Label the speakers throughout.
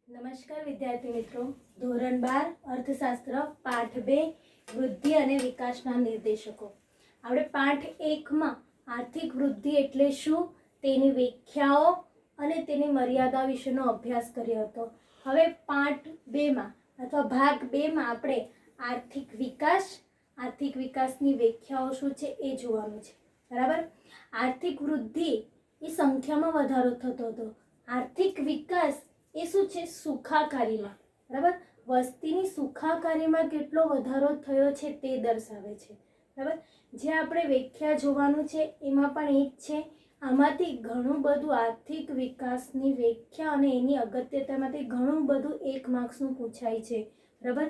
Speaker 1: નમસ્કાર વિદ્યાર્થી મિત્રો, ધોરણ 12 અર્થશાસ્ત્ર પાઠ 2 વૃદ્ધિ અને વિકાસના નિર્દેશકો. આપણે પાઠ 1 માં આર્થિક વૃદ્ધિ એટલે શું તેની વ્યાખ્યાઓ અને તેની મર્યાદા વિશેનો અભ્યાસ કર્યો હતો. હવે પાઠ 2 માં અથવા ભાગ 2 માં આપણે આર્થિક વિકાસની વ્યાખ્યાઓ શું છે એ જોવાનું છે. બરાબર. આર્થિક વૃદ્ધિ એ સંખ્યામાં વધારો થતો હતો. આર્થિક વિકાસ એ શું છે? સુખાકારીમાં. બરાબર. વસ્તીની સુખાકારીમાં કેટલો વધારો થયો છે તે દર્શાવે છે. બરાબર. જે આપણે વ્યાખ્યા જોવાનું છે એમાં પણ એ જ છે. આમાંથી ઘણું બધું આર્થિક વિકાસની વ્યાખ્યા અને એની અગત્યતામાંથી ઘણું બધું 1 માર્ક્સનું પૂછાય છે. બરાબર.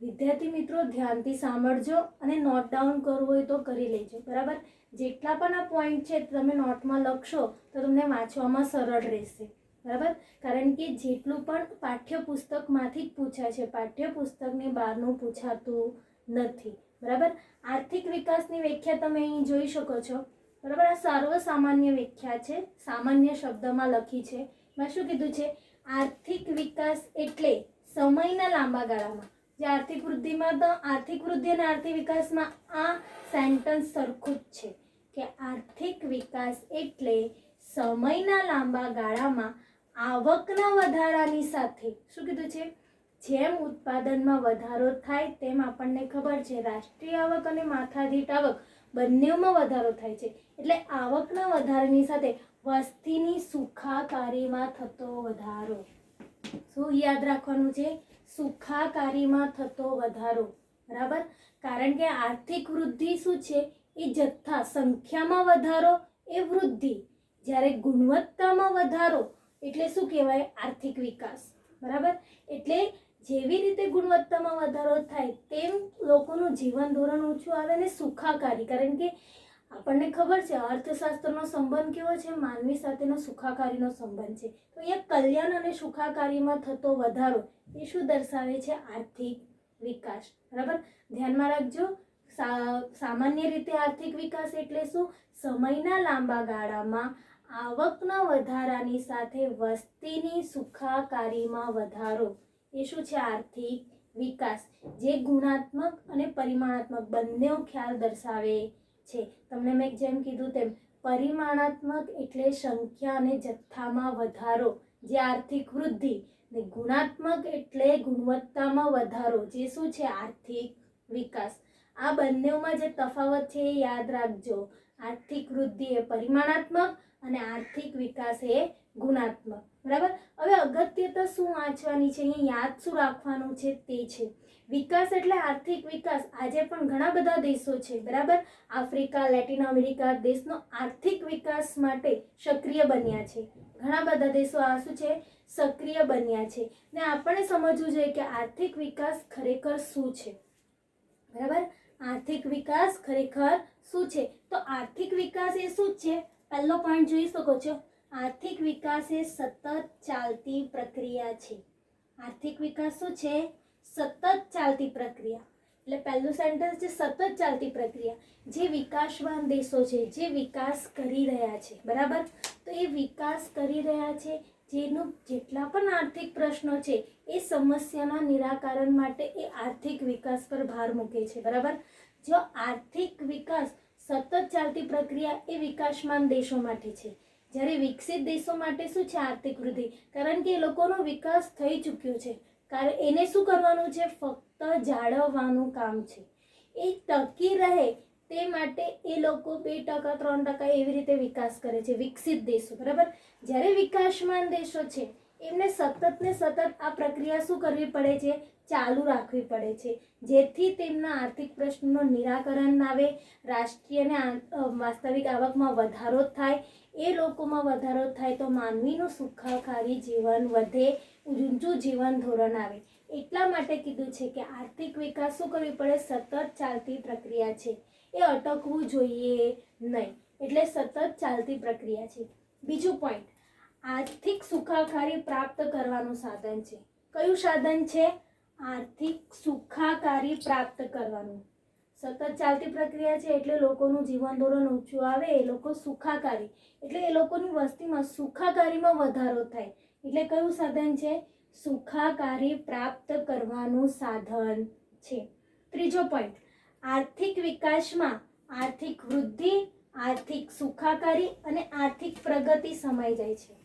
Speaker 1: વિદ્યાર્થી મિત્રો ધ્યાનથી સાંભળજો અને નોટ ડાઉન કરવું હોય તો કરી લેજો. બરાબર. જેટલા પણ આ પોઈન્ટ છે તમે નોટમાં લખશો તો તમને વાંચવામાં સરળ રહેશે. બરાબર. કારણ કે જેટલું પણ પાઠ્યપુસ્તકમાંથી જ પૂછાય છે, પાઠ્યપુસ્તકની બહારનું પૂછાતું નથી. બરાબર. આર્થિક વિકાસની વ્યાખ્યા તમે અહીં જોઈ શકો છો. બરાબર. આ સર્વસામાન્ય વ્યાખ્યા છે, સામાન્ય શબ્દમાં લખી છે. એમાં શું કીધું છે? આર્થિક વિકાસ એટલે સમયના લાંબા ગાળામાં જે આર્થિક વૃદ્ધિમાં, તો આર્થિક વૃદ્ધિ અને આર્થિક વિકાસમાં આ સેન્ટેન્સ સરખું જ છે કે આર્થિક વિકાસ એટલે સમયના લાંબા ગાળામાં આવકના વધારાની સાથે શું કીધું છે? જેમ ઉત્પાદનમાં વધારો થાય તેમ આપણને ખબર છે રાષ્ટ્રીય આવક અને માથાદીઠ આવક બંનેમાં વધારો થાય છે. એટલે આવકના વધારાની સાથે વસ્તીની સુખાકારીમાં થતો વધારો. શું યાદ રાખવાનું છે? સુખાકારીમાં થતો વધારો. બરાબર. કારણ કે આર્થિક વૃદ્ધિ શું છે? એ જથ્થા, સંખ્યામાં વધારો એ વૃદ્ધિ, જ્યારે ગુણવત્તામાં વધારો એટલે શું કહેવાય? આર્થિક વિકાસ. બરાબર. એટલે જેવી રીતે ગુણવત્તામાં વધારો થાય તેમ લોકોનું જીવન ધોરણ ઊંચું આવે ને સુખાકારી. કારણ કે આપણને ખબર છે અર્થશાસ્ત્રનો સંબંધ કેવો છે? માનવી સાથેનો સુખાકારીનો સંબંધ છે. તો અહીંયા કલ્યાણ અને સુખાકારીમાં થતો વધારો એ શું દર્શાવે છે? આર્થિક વિકાસ. બરાબર. ધ્યાનમાં રાખજો. સામાન્ય રીતે આર્થિક વિકાસ એટલે શું? સમયના લાંબા ગાળામાં આવકના વધારાની સાથે વસ્તીની સુખાકારીમાં વધારો એ શું છે? આર્થિક વિકાસ. જે ગુણાત્મક અને પરિમાણાત્મક બંને ખ્યાલ દર્શાવે છે. તમને મેં જેમ કીધું તેમ પરિમાણાત્મક એટલે સંખ્યા અને જથ્થામાં વધારો, જે આર્થિક વૃદ્ધિ, ને ગુણાત્મક એટલે ગુણવત્તામાં વધારો, જે શું છે? આર્થિક વિકાસ. આ બંનેમાં જે તફાવત છે એ યાદ રાખજો. આર્થિક વૃદ્ધિ એ પરિમાણાત્મક અને આર્થિક વિકાસ એ ગુણાત્મક. બરાબર. હવે અગત્યતા શું વાંચવાની છે, અહીંયા યાદ શું રાખવાનું છે તે છે વિકાસ એટલે આર્થિક વિકાસ. આજે પણ ઘણા બધા દેશો છે. બરાબર. આફ્રિકા, લેટિન અમેરિકા દેશનો આર્થિક વિકાસ માટે સક્રિય બન્યા છે. ઘણા બધા દેશો આ શું છે? સક્રિય બન્યા છે. ને આપણે સમજવું જોઈએ કે આર્થિક વિકાસ ખરેખર શું છે. બરાબર. આર્થિક વિકાસ ખરેખર શું છે? તો આર્થિક વિકાસ એ શું છે? પહેલો પોઈન્ટ જોઈ શકો છો. આર્થિક વિકાસ એ સતત ચાલતી પ્રક્રિયા છે. આર્થિક વિકાસ શું છે? સતત ચાલતી પ્રક્રિયા. એટલે પહેલું સેન્ટેન્સ છે સતત ચાલતી પ્રક્રિયા. જે વિકાસવાન દેશો છે, જે વિકાસ કરી રહ્યા છે. બરાબર. તો એ વિકાસ કરી રહ્યા છે, જેનું જેટલા પણ આર્થિક પ્રશ્નો છે એ સમસ્યાના નિરાકરણ માટે એ આર્થિક વિકાસ પર ભાર મૂકે છે. બરાબર. જો આર્થિક વિકાસ સતત ચાલતી પ્રક્રિયા એ વિકાસમાન દેશો માટે છે, જ્યારે વિકસિત દેશો માટે શું છે? આર્થિક વૃદ્ધિ. કારણ કે એ લોકોનો વિકાસ થઈ ચૂક્યો છે. કારણ એને શું કરવાનું છે? ફક્ત જાળવવાનું કામ છે. એ ટકી રહે તે માટે એ લોકો 2% 3% એવી રીતે વિકાસ કરે છે, વિકસિત દેશો. બરાબર. જ્યારે વિકાસમાન દેશો છે એમને સતત ને સતત આ પ્રક્રિયા શું કરવી પડે છે? ચાલુ રાખવી પડે છે, જેથી તેમના આર્થિક પ્રશ્નોનું નિરાકરણ આવે, રાષ્ટ્રીય અને વાસ્તવિક આવકમાં વધારો થાય. એ લોકોમાં વધારો થાય તો માનવીનું સુખાકારી જીવન વધે, ઊંચું જીવન ધોરણ આવે. એટલા માટે કીધું છે કે આર્થિક વિકાસ શું કરવી પડે? સતત ચાલતી પ્રક્રિયા છે. એ અટકવું જોઈએ નહીં. એટલે સતત ચાલતી પ્રક્રિયા છે. બીજું પોઈન્ટ, આર્થિક સુખાકારી પ્રાપ્ત કરવાનું સાધન છે. કયું સાધન છે? આર્થિક સુખાકારી પ્રાપ્ત કરવાનું. સતત ચાલતી પ્રક્રિયા છે એટલે લોકોનું જીવન ધોરણ ઊંચું આવે, એ લોકો સુખાકારી એટલે એ લોકોની વસ્તીમાં સુખાકારીમાં વધારો થાય. એટલે કયું સાધન છે? સુખાકારી પ્રાપ્ત કરવાનું સાધન છે. ત્રીજો પોઈન્ટ, આર્થિક વિકાસમાં આર્થિક વૃદ્ધિ, આર્થિક સુખાકારી અને આર્થિક પ્રગતિ સમાઈ જાય છે.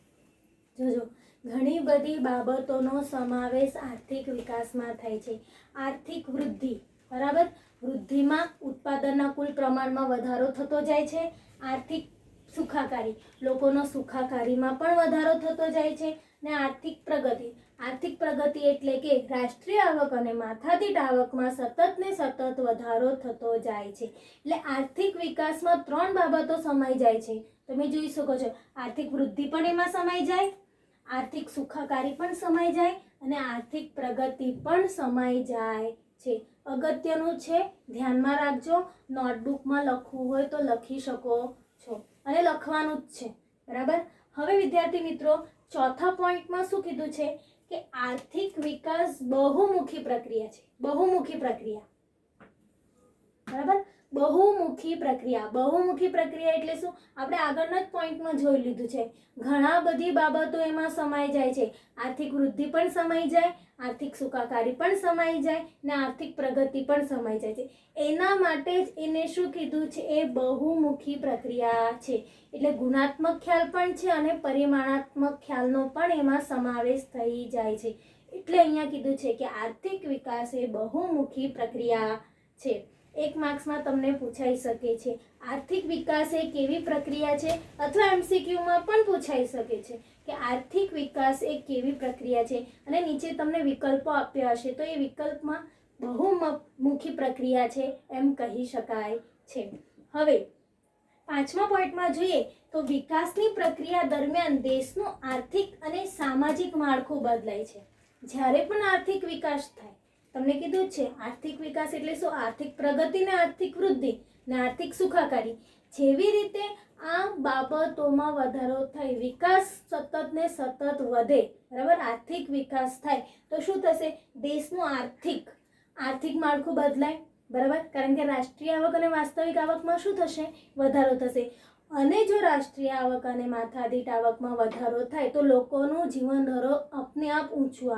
Speaker 1: જોજો, ઘણી બધી બાબતોનો સમાવેશ આર્થિક વિકાસમાં થાય છે. આર્થિક વૃદ્ધિ, બરાબર, વૃદ્ધિમાં ઉત્પાદનના કુલ પ્રમાણમાં વધારો થતો જાય છે. આર્થિક સુખાકારી, લોકોનો સુખાકારીમાં પણ વધારો થતો જાય છે. ને આર્થિક પ્રગતિ, આર્થિક પ્રગતિ એટલે કે રાષ્ટ્રીય આવક અને માથાદીઠ આવકમાં સતત ને સતત વધારો થતો જાય છે. એટલે આર્થિક વિકાસમાં 3 બાબતો સમાઈ જાય છે. તમે જોઈ શકો છો, આર્થિક વૃદ્ધિ પણ એમાં સમાઈ જાય, આર્થિક સુખાકારી પણ સમાઈ જાય અને આર્થિક પ્રગતિ પણ સમાઈ જાય છે. અગત્યનું છે, ધ્યાનમાં રાખજો. નોટબુકમાં લખવું હોય તો લખી શકો છો અને લખવાનું જ છે, બરાબર. હવે વિદ્યાર્થી મિત્રો, ચોથા પોઈન્ટમાં શું કીધું છે કે આર્થિક વિકાસ બહુમુખી પ્રક્રિયા છે. બહુમુખી પ્રક્રિયા, બરાબર, બહુમુખી પ્રક્રિયા. બહુમુખી પ્રક્રિયા એટલે શું? આપણે આગળના જ પોઈન્ટમાં જોઈ લીધું છે. ઘણા બધી બાબતો એમાં સમાઈ જાય છે. આર્થિક વૃદ્ધિ પણ સમાઈ જાય, આર્થિક સુખાકારી પણ સમાઈ જાય ને આર્થિક પ્રગતિ પણ સમાઈ જાય છે. એના માટે જ એને શું કીધું છે? એ બહુમુખી પ્રક્રિયા છે. એટલે ગુણાત્મક ખ્યાલ પણ છે અને પરિમાણાત્મક ખ્યાલનો પણ એમાં સમાવેશ થઈ જાય છે. એટલે અહીંયા કીધું છે કે આર્થિક વિકાસ એ બહુમુખી પ્રક્રિયા છે. 1 માર્ક્સમાં તમને પૂછાઈ શકે છે આર્થિક વિકાસ એ કેવી પ્રક્રિયા છે, અથવા MCQમાં પણ પૂછાઈ શકે છે કે આર્થિક વિકાસ એ કેવી પ્રક્રિયા છે અને નીચે તમને વિકલ્પો આપ્યા હશે તો એ વિકલ્પમાં બહુમુખી પ્રક્રિયા છે એમ કહી શકાય છે. હવે 5મા પોઈન્ટમાં જોઈએ તો વિકાસની પ્રક્રિયા દરમિયાન દેશનું આર્થિક અને સામાજિક માળખું બદલાય છે. જ્યારે પણ આર્થિક વિકાસ થાય, તમને કીધું જ છે આર્થિક વિકાસ એટલે શું? આર્થિક પ્રગતિ ને આર્થિક વૃદ્ધિ ને આર્થિક સુખાકારી. જેવી રીતે આ બાબતોમાં વધારો થાય, વિકાસ સતત ને સતત વધે, બરાબર, આર્થિક વિકાસ થાય તો શું થશે? દેશનું આર્થિક માળખું બદલાય, બરાબર, કારણ કે રાષ્ટ્રીય આવક અને વાસ્તવિક આવકમાં શું થશે? વધારો થશે. અને જો રાષ્ટ્રીય આવક અને માથાદીઠ આવકમાં વધારો થાય તો લોકોનું જીવન ધોરણ આપને આપ ઊંચું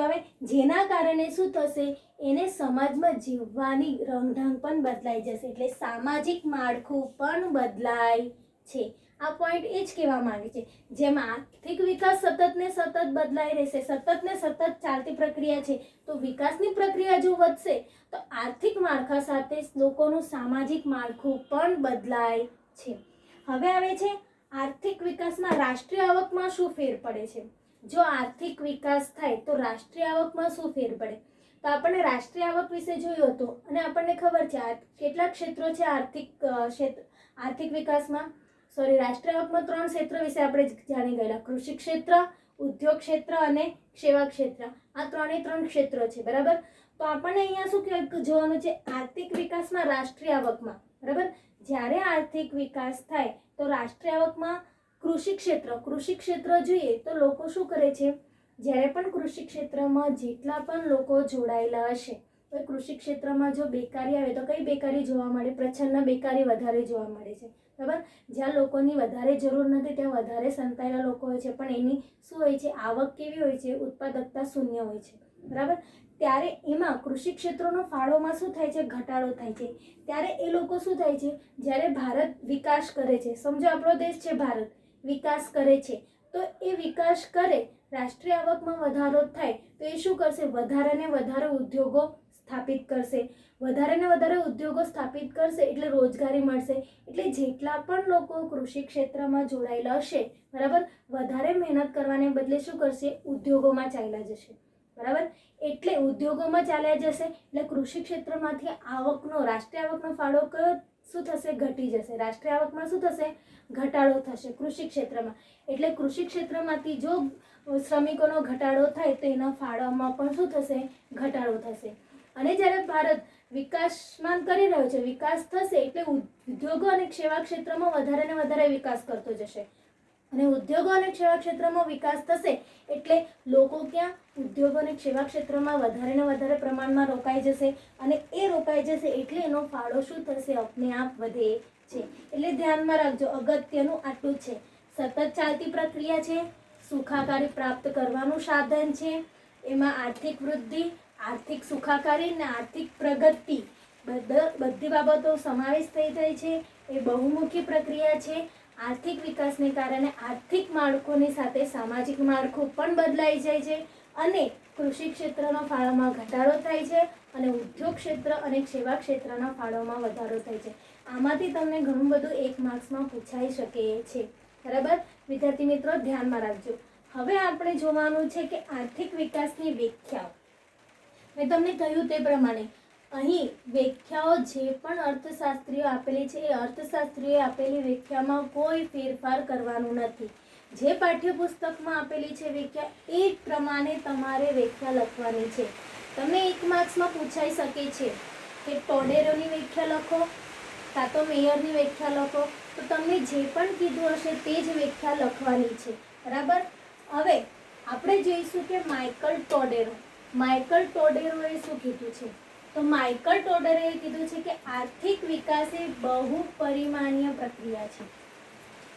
Speaker 1: આવે, જેના કારણે શું થશે? એને સમાજમાં જીવવાની રંગઢંગ પણ બદલાઈ જશે. એટલે સામાજિક માળખું પણ બદલાય છે. આ પોઈન્ટ એ જ કહેવા માંગે છે. જેમ આર્થિક વિકાસ સતત ને સતત બદલાઈ રહેશે, સતત ને સતત ચાલતી પ્રક્રિયા છે, તો વિકાસની પ્રક્રિયા જો વધશે તો આર્થિક માળખા સાથે લોકોનું સામાજિક માળખું પણ બદલાય છે. હવે આવે છે આર્થિક વિકાસમાં રાષ્ટ્રીય આવકમાં શું ફેર પડે છે? જો આર્થિક વિકાસ થાય તો રાષ્ટ્રીય આવકમાં શું ફેર પડે? તો આપણે રાષ્ટ્રીય આવક વિશે જોયું હતું અને આપણને ખબર છે કેટલા ક્ષેત્રો છે આર્થિક વિકાસમાં. રાષ્ટ્રીય આવકમાં 3 ક્ષેત્રો વિશે આપણે જાણી ગયેલા: કૃષિ ક્ષેત્ર, ઉદ્યોગ ક્ષેત્ર અને સેવા ક્ષેત્ર. આ 3 ક્ષેત્રો છે, બરાબર. તો આપણને અહીંયા શું જોવાનું છે? આર્થિક વિકાસમાં રાષ્ટ્રીય આવકમાં, બરાબર, જ્યારે આર્થિક વિકાસ થાય તો રાષ્ટ્રીય આવકમાં કૃષિ ક્ષેત્ર જોઈએ તો લોકો શું કરે છે? જ્યારે પણ કૃષિ ક્ષેત્રમાં જેટલા પણ લોકો જોડાયેલા હશે, તો કૃષિ ક્ષેત્રમાં જો બેકારી આવે તો કઈ બેકારી જોવા મળે? પ્રચ્છન્ન બેકારી વધારે જોવા મળે છે, બરાબર. જ્યાં લોકોની વધારે જરૂર નથી ત્યાં વધારે સંતાયેલા લોકો હોય છે, પણ એની શું હોય છે? આવક કેવી હોય છે? ઉત્પાદકતા શૂન્ય હોય છે, બરાબર. ત્યારે એમાં કૃષિ ક્ષેત્રોનો ફાળોમાં શું થાય છે? ઘટાડો થાય છે. ત્યારે એ લોકો શું થાય છે? જ્યારે ભારત વિકાસ કરે છે, સમજો આપણો દેશ છે ભારત, વિકાસ કરે છે, તો એ વિકાસ કરે, રાષ્ટ્રીય આવકમાં વધારો થાય તો એ શું કરશે? વધારે ને વધારે ઉદ્યોગો સ્થાપિત કરશે. વધારે ને વધારે ઉદ્યોગો સ્થાપિત કરશે એટલે રોજગારી મળશે. એટલે જેટલા પણ લોકો કૃષિ ક્ષેત્રમાં જોડાયેલા હશે, બરાબર, વધારે મહેનત કરવાને બદલે શું કરશે? ઉદ્યોગોમાં ચાલ્યા જશે, બરાબર. એટલે ઉદ્યોગોમાં ચાલ્યા જશે એટલે કૃષિ ક્ષેત્રમાંથી રાષ્ટ્રીય આવકનો ફાળો કયો શું થશે? ઘટી જશે. રાષ્ટ્રીય આવકમાં શું થશે? ઘટાડો થશે કૃષિ ક્ષેત્રમાં. એટલે કૃષિ ક્ષેત્રમાંથી જો શ્રમિકોનો ઘટાડો થાય તો એના ફાળામાં પણ શું થશે? ઘટાડો થશે. અને જ્યારે ભારત વિકાસમાન કરી રહ્યો છે, વિકાસ થશે એટલે ઉદ્યોગો અને સેવા ક્ષેત્રમાં વધારે ને વધારે વિકાસ કરતો જશે. અને ઉદ્યોગો અને સેવા ક્ષેત્રમાં વિકાસ થશે એટલે લોકો ક્યાં? ઉદ્યોગો અને સેવા ક્ષેત્રમાં વધારે ને વધારે પ્રમાણમાં રોકાઈ જશે અને એ રોકાઈ જશે એટલે એનો ફાળો શું થશે? આપને આપ વધે છે. એટલે ધ્યાનમાં રાખજો, અગત્યનું આટલું છે. સતત ચાલતી પ્રક્રિયા છે, સુખાકારી પ્રાપ્ત કરવાનું સાધન છે. એમાં આર્થિક વૃદ્ધિ, આર્થિક સુખાકારી અને આર્થિક પ્રગતિ બધી બાબતો સમાવેશ થઈ જાય છે. એ બહુમુખી પ્રક્રિયા છે. આર્થિક વિકાસને કારણે આર્થિક માળખોની સાથે સામાજિક માળખું પણ બદલાઈ જાય છે અને કૃષિ ક્ષેત્રનો ફાળોમાં ઘટાડો થાય છે અને ઉદ્યોગ ક્ષેત્ર અને સેવા ક્ષેત્રના ફાળોમાં વધારો થાય છે. આમાંથી તમને ઘણું બધું 1 માર્ક્સમાં પૂછાઈ શકે છે. બરાબર વિદ્યાર્થી મિત્રો, ધ્યાનમાં રાખજો. હવે આપણે જોવાનું છે કે આર્થિક વિકાસની વ્યાખ્યાઓ. મેં તમને કહ્યું તે પ્રમાણે અહીં વ્યાખ્યાઓ જે પણ અર્થશાસ્ત્રીઓ આપેલી છે એ અર્થશાસ્ત્રીએ આપેલી વ્યાખ્યામાં કોઈ ફેરફાર કરવાનું નથી. જે પાઠ્યપુસ્તકમાં આપેલી છે વ્યાખ્યા એ પ્રમાણે તમારે વ્યાખ્યા લખવાની છે. તમને 1 માર્ક્સમાં પૂછાઈ શકે છે કે ટોડેરોની વ્યાખ્યા લખો કાં તો મેયરની વ્યાખ્યા લખો. તો તમને જે પણ કીધું હશે તે જ વ્યાખ્યા લખવાની છે. બરાબર. હવે આપણે જોઈશું કે માઇકલ ટોડેરોએ શું કીધું છે. તો માઇકલ ટોડેરોએ કીધું છે કે આર્થિક વિકાસ એ બહુપરિમાણીય પ્રક્રિયા છે.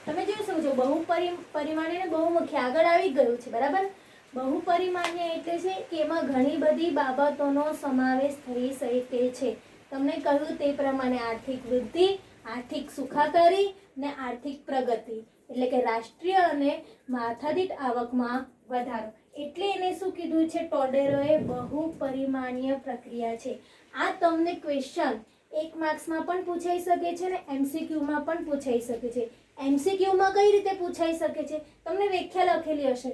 Speaker 1: તમે જોઈ શકો છો બહુપરિમાણીય ને બહુમુખી આગળ આવી ગયું છે. બરાબર. બહુપરિમાણીય એટલે છે કે એમાં ઘણી બધી બાબતોનો સમાવેશ થઈ શકે છે. તમને કહ્યું તે પ્રમાણે આર્થિક વૃદ્ધિ, આર્થિક સુખાકારી ને આર્થિક પ્રગતિ એટલે કે રાષ્ટ્રીય અને માથાદીઠ આવકમાં વધારો. એટલે એને શું કીધું છે ટોડેરોએ? બહુપરિમાણીય પ્રક્રિયા છે. આ તમને ક્વેશ્ચન 1 માર્ક્સમાં પણ પૂછાઈ શકે છે ને MCQમાં પણ પૂછાઈ શકે છે. MCQમાં કઈ રીતે પૂછાઈ શકે છે? તમને વ્યાખ્યા લખેલી હશે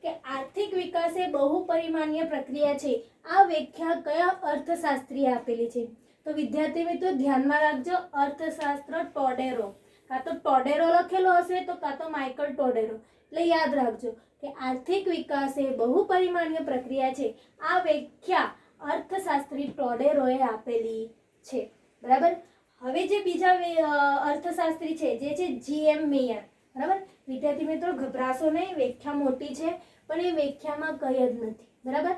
Speaker 1: કે આર્થિક વિકાસ એ બહુપરિમાણીય પ્રક્રિયા છે. આ વ્યાખ્યા કયા અર્થશાસ્ત્રીએ આપેલી છે? તો વિદ્યાર્થી મિત્રો ધ્યાનમાં રાખજો, અર્થશાસ્ત્ર ટોડેરો. કાં તો ટોડેરો લખેલો હશે તો કાં તો માઇકલ ટોડેરો. એટલે યાદ રાખજો કે આર્થિક વિકાસ એ બહુપરિમાણીય પ્રક્રિયા છે. આ વ્યાખ્યા અર્થશાસ્ત્રી ટોડેરોએ આપેલી છે. બરાબર. હવે જે બીજા અર્થશાસ્ત્રી છે જે છે GM મેયર. બરાબર. વિદ્યાર્થી મિત્રો ગભરાશો નહીં, વ્યાખ્યા મોટી છે પણ એ વ્યાખ્યામાં કંઈ જ નથી. બરાબર.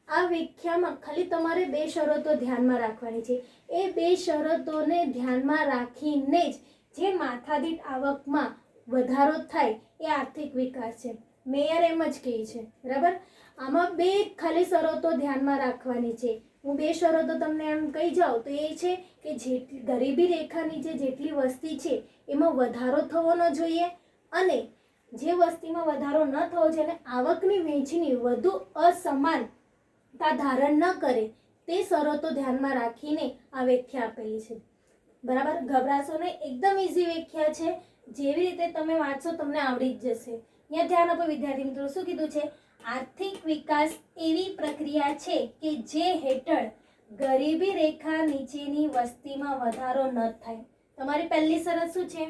Speaker 1: આ વ્યાખ્યામાં ખાલી તમારે 2 શરતો ધ્યાનમાં રાખવાની છે. એ 2 શરતોને ધ્યાનમાં રાખીને જ જે માથાદીઠ આવકમાં વધારો થાય એ આર્થિક વિકાસ છે. મેયર એમ જ કહે છે. બરાબર. આમાં 2 ખાલી શરતો ધ્યાનમાં રાખવાની છે. હું 2 શરતો તમને એમ કહી જાઉં તો એ છે કે જેટલી ગરીબી રેખા નીચે જેટલી વસ્તી છે એમાં વધારો થવો ન જોઈએ અને જે વસ્તીમાં વધારો ન થવો જોઈએ અને આવકની વહેંચણી વધુ અસમાનતા ધારણ ન કરે તે શરતો ધ્યાનમાં રાખીને આ વ્યાખ્યા આપેલી છે. બરાબર. ગભરાશો નહીં, એકદમ ઇઝી વ્યાખ્યા છે. જેવી રીતે તમે વાંચશો તમને આવડી જ જશે. અહીંયા ધ્યાન આપો વિદ્યાર્થી મિત્રો. શું કીધું છે? આર્થિક વિકાસ એવી પ્રક્રિયા છે કે જે હેઠળ ગરીબી રેખા નીચેની વસ્તીમાં વધારો ન થાય. તમારી પહેલી શરત શું છે?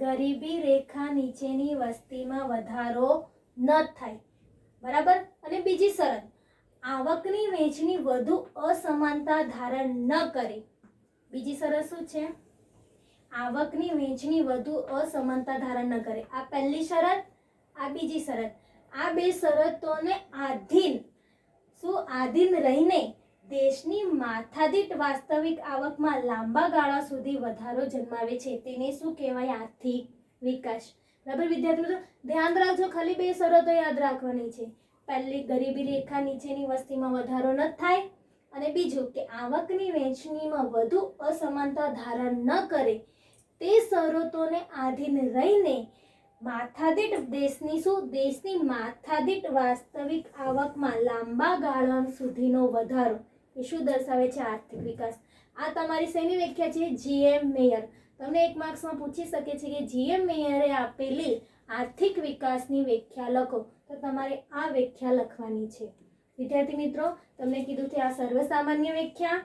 Speaker 1: ગરીબી રેખા નીચેની વસ્તીમાં વધારો ન થાય. બરાબર. અને બીજી શરત, આવકની વહેંચણી વધુ અસમાનતા ધારણ ન કરે. બીજી શરત શું છે? આવકની વહેંચણી વધુ અસમાનતા ધારણ ન કરે. આ પહેલી શરત, આ બીજી શરત. આ 2 શરતોને આધીન રહીને દેશની માથાદીઠ વાસ્તવિક આવકમાં લાંબા ગાળા સુધી વધારો જન્માવે છે. તેને શું કહેવાય? આર્થિક વિકાસ. બરાબર. વિદ્યાર્થી મિત્રો ધ્યાન રાખજો, ખાલી 2 શરતો યાદ રાખવાની છે. પહેલી, ગરીબી રેખા નીચેની વસ્તીમાં વધારો ન થાય અને બીજું કે આવકની વહેંચણીમાં વધુ અસમાનતા ધારણ ન કરે. તે શરતોને આધીન રહીને માથાદીઠ દેશની માથાદીઠ વાસ્તવિક આવકમાં લાંબા ગાળા સુધીનો વધારો એ શું દર્શાવે છે? આર્થિક વિકાસ. આ તમારી શેની વ્યાખ્યા છે? GM mayor. તમને 1 માર્ક્સમાં પૂછી શકે છે કે GM મેયરે આપેલી આર્થિક વિકાસની વ્યાખ્યા લખો. તો તમારે આ વ્યાખ્યા લખવાની છે. વિદ્યાર્થી મિત્રો તમને કીધું છે આ સર્વસામાન્ય વ્યાખ્યા.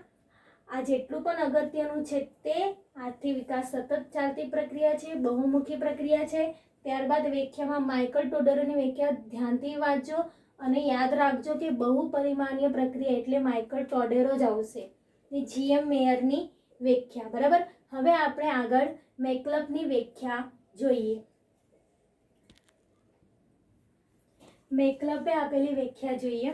Speaker 1: આ જેટલું પણ અગત્યનું છે તે આર્થિક વિકાસ સતત ચાલતી પ્રક્રિયા છે, બહુમુખી પ્રક્રિયા છે. ત્યારબાદ વ્યાખ્યામાં માઇકલ ટોડેરોની વ્યાખ્યા ધ્યાનથી વાંચજો અને યાદ રાખજો કે બહુપરિમાણીય પ્રક્રિયા એટલે માઇકલ ટોડેરો જ આવશે. ને GM મેયરની વ્યાખ્યા. બરાબર. હવે આપણે આગળ મેકલપની વ્યાખ્યા જોઈએ. મેકલપે આપેલી વ્યાખ્યા જોઈએ.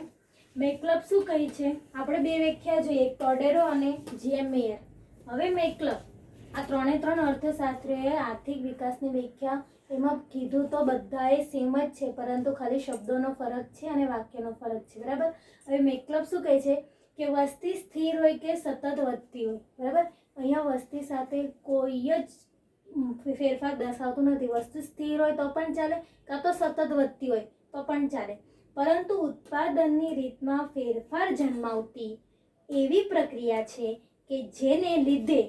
Speaker 1: મેકલપ શું કહે છે? આપણે 2 વ્યાખ્યા જોઈએ, ટોડેરો અને GM મેયર. હવે મેકલપ આ 3 અર્થશાસ્ત્રીઓએ આર્થિક વિકાસની વ્યાખ્યા એમાં કીધું તો બધાએ સેમ જ છે, પરંતુ ખાલી શબ્દોનો ફરક છે અને વાક્યનો ફરક છે, બરાબર. હવે મેકલબ શું કહે છે કે વસ્તી સ્થિર હોય કે સતત વધતી હોય, બરાબર. અહીંયા વસ્તી સાથે કોઈ જ ફેરફાર દર્શાવતું નથી. વસ્તુ સ્થિર હોય તો પણ ચાલે, કાં તો સતત વધતી હોય તો પણ ચાલે, પરંતુ ઉત્પાદનની રીતમાં ફેરફાર જન્માવતી એવી પ્રક્રિયા છે કે જેને લીધે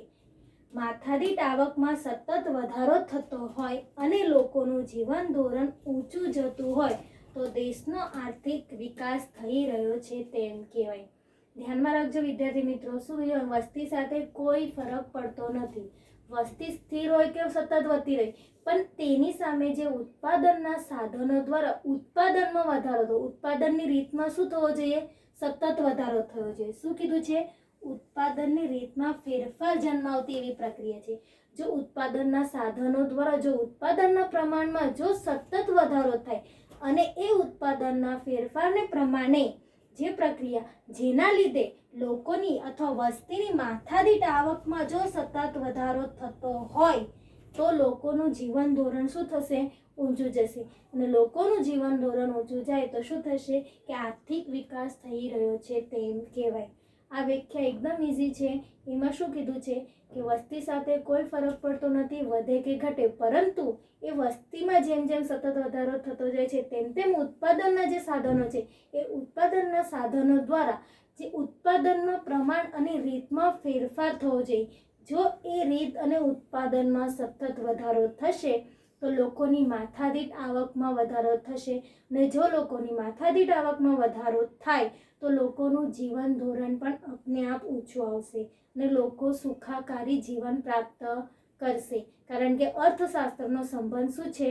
Speaker 1: માથાદીઠ આવકમાં સતત વધારો થતો હોય અને લોકોનું જીવન ધોરણ ઊંચું જતું હોય તો દેશનો આર્થિક વિકાસ થઈ રહ્યો છે તેમ કહેવાય. ધ્યાનમાં રાખજો વિદ્યાર્થી મિત્રો, શું વસ્તી સાથે કોઈ ફરક પડતો નથી. વસ્તી સ્થિર હોય કે સતત વધતી રહી, પણ તેની સામે જે ઉત્પાદનના સાધનો દ્વારા ઉત્પાદનમાં વધારો થયો, ઉત્પાદનની રીતમાં શું થવો જોઈએ? સતત વધારો થયો છે. શું કીધું છે? ઉત્પાદનની રીતમાં ફેરફાર જન્માવતી એવી પ્રક્રિયા છે. જો ઉત્પાદનના સાધનો દ્વારા જો ઉત્પાદનના પ્રમાણમાં જો સતત વધારો થાય અને એ ઉત્પાદનના ફેરફારને પ્રમાણે જે પ્રક્રિયા જેના લીધે લોકોની અથવા વસ્તીની માથાદીઠ આવકમાં જો સતત વધારો થતો હોય તો લોકોનું જીવન ધોરણ શું થશે? ઊંચું જશે. અને લોકોનું જીવન ધોરણ ઊંચું જાય તો શું થશે? કે આર્થિક વિકાસ થઈ રહ્યો છે તેમ કહેવાય. આ વ્યાખ્યા એકદમ ઇઝી છે. એમાં શું કીધું છે કે વસ્તી સાથે કોઈ ફરક પડતો નથી, વધે કે ઘટે, પરંતુ એ વસ્તીમાં જેમ જેમ સતત વધારો થતો જાય છે તેમ તેમ ઉત્પાદનના જે સાધનો છે એ ઉત્પાદનના સાધનો દ્વારા જે ઉત્પાદનનું પ્રમાણ અને રીતમાં ફેરફાર થવો જોઈએ. જો એ રીત અને ઉત્પાદનમાં સતત વધારો થશે તો લોકોની માથાદીઠ આવકમાં વધારો થશે, અને જો લોકોની માથાદીઠ આવકમાં વધારો થાય તો લોકોનું જીવન ધોરણ પણ આપને આપ ઊંચું આવશે અને લોકો સુખાકારી જીવન પ્રાપ્ત કરશે. કારણ કે અર્થશાસ્ત્રનો સંબંધ શું છે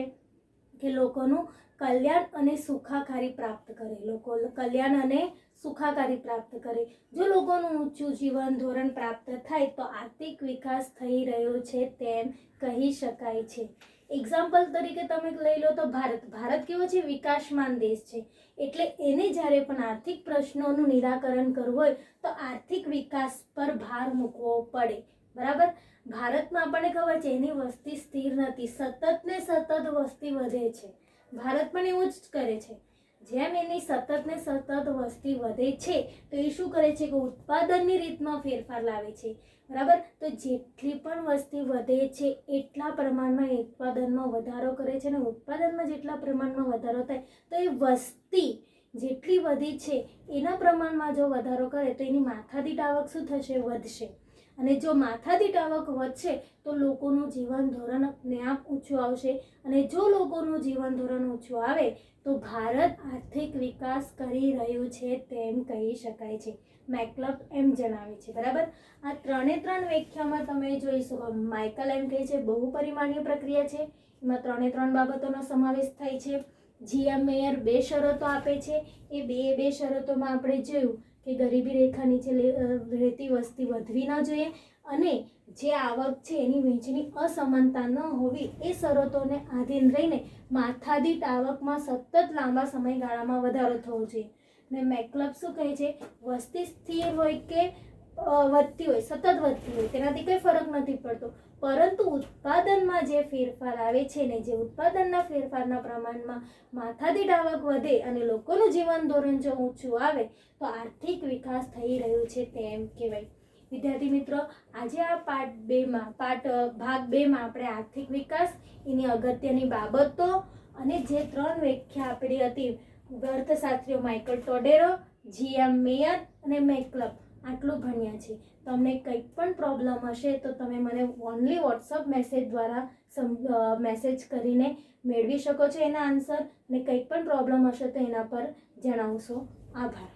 Speaker 1: કે લોકોનું કલ્યાણ અને સુખાકારી પ્રાપ્ત કરે, લોકો કલ્યાણ અને સુખાકારી પ્રાપ્ત કરે. જો લોકોનું ઊંચું જીવન ધોરણ પ્રાપ્ત થાય તો આર્થિક વિકાસ થઈ રહ્યો છે તેમ કહી શકાય છે. એક્ઝામ્પલ તરીકે તમે લઈ લો તો ભારત કેવો છે? વિકાસમાન દેશ છે. એટલે એને જ્યારે પણ આર્થિક પ્રશ્નોનું નિરાકરણ કરવું હોય તો આર્થિક વિકાસ પર ભાર મૂકવો પડે, બરાબર. ભારતમાં આપણને ખબર છે એની વસ્તી સ્થિર નથી, સતત ને સતત વસ્તી વધે છે. ભારત પણ એવું જ કરે છે. જેમ એની સતત ને સતત વસ્તી વધે છે તો એ શું કરે છે કે ઉત્પાદનની રીતમાં ફેરફાર લાવે છે, બરાબર. તો જેટલી પણ વસ્તી વધે છે એટલા પ્રમાણમાં ઉત્પાદનમાં વધારો કરે છે, અને ઉત્પાદનમાં જેટલા પ્રમાણમાં વધારો થાય તો એ વસ્તી જેટલી વધી છે એના પ્રમાણમાં જો વધારો કરે તો એની માથાદીઠ આવક શું થશે? વધશે. અને જો માથાદીઠ આવક વધશે તો લોકોનું જીવન ધોરણ આપને આપ ઊંચું આવશે, અને જો લોકોનું જીવન ધોરણ ઊંચું આવે તો ભારત આર્થિક વિકાસ કરી રહ્યું છે તેમ કહી શકાય છે. મેકલબ એમ જણાવે છે, બરાબર. આ ત્રણે ત્રણ વ્યાખ્યામાં તમે જોઈ શકો. માઇકલ એમ કહે છે બહુપરિમાણીય પ્રક્રિયા છે, એમાં ત્રણે ત્રણ બાબતોનો સમાવેશ થાય છે. જીએમ મેયર 2 શરતો આપે છે. એ બે શરતોમાં આપણે જોયું કે ગરીબી રેખા નીચે રહેતી વસ્તી વધવી ન જોઈએ અને જે આવક છે એની વહેંચણી અસમાનતા ન હોવી, એ શરતોને આધીન રહીને માથાદીઠ આવકમાં સતત લાંબા સમયગાળામાં વધારો થવો જોઈએ. ને મેકલબ શું કહે છે? વસ્તી સ્થિર હોય કે વધતી હોય, સતત વધતી હોય, તેનાથી કંઈ ફરક નથી પડતો, પરંતુ ઉત્પાદનમાં જે ફેરફાર આવે છે ને જે ઉત્પાદનના ફેરફારના પ્રમાણમાં માથાદીઠ આવક વધે અને લોકોનું જીવન ધોરણ જો ઊંચું આવે તો આર્થિક વિકાસ થઈ રહ્યો છે તેમ કહેવાય. વિદ્યાર્થી મિત્રો, આજે આ ભાગ 2 માં આપણે આર્થિક વિકાસ, એની અગત્યની બાબતો અને જે 3 વ્યાખ્યા આપેલી હતી અર્થશાસ્ત્રીઓ માઇકલ ટોડેરો, જીએમ મેયર અને મેકલબ, આટલું ભણ્યા છે. તમને કંઈક પણ પ્રોબ્લેમ હશે તો તમે મને ઓનલી વોટ્સઅપ મેસેજ દ્વારા મેસેજ કરીને મેળવી શકો છો એના આન્સર, અને કંઈક પણ પ્રોબ્લેમ હશે તો એના પર જણાવશો. આભાર.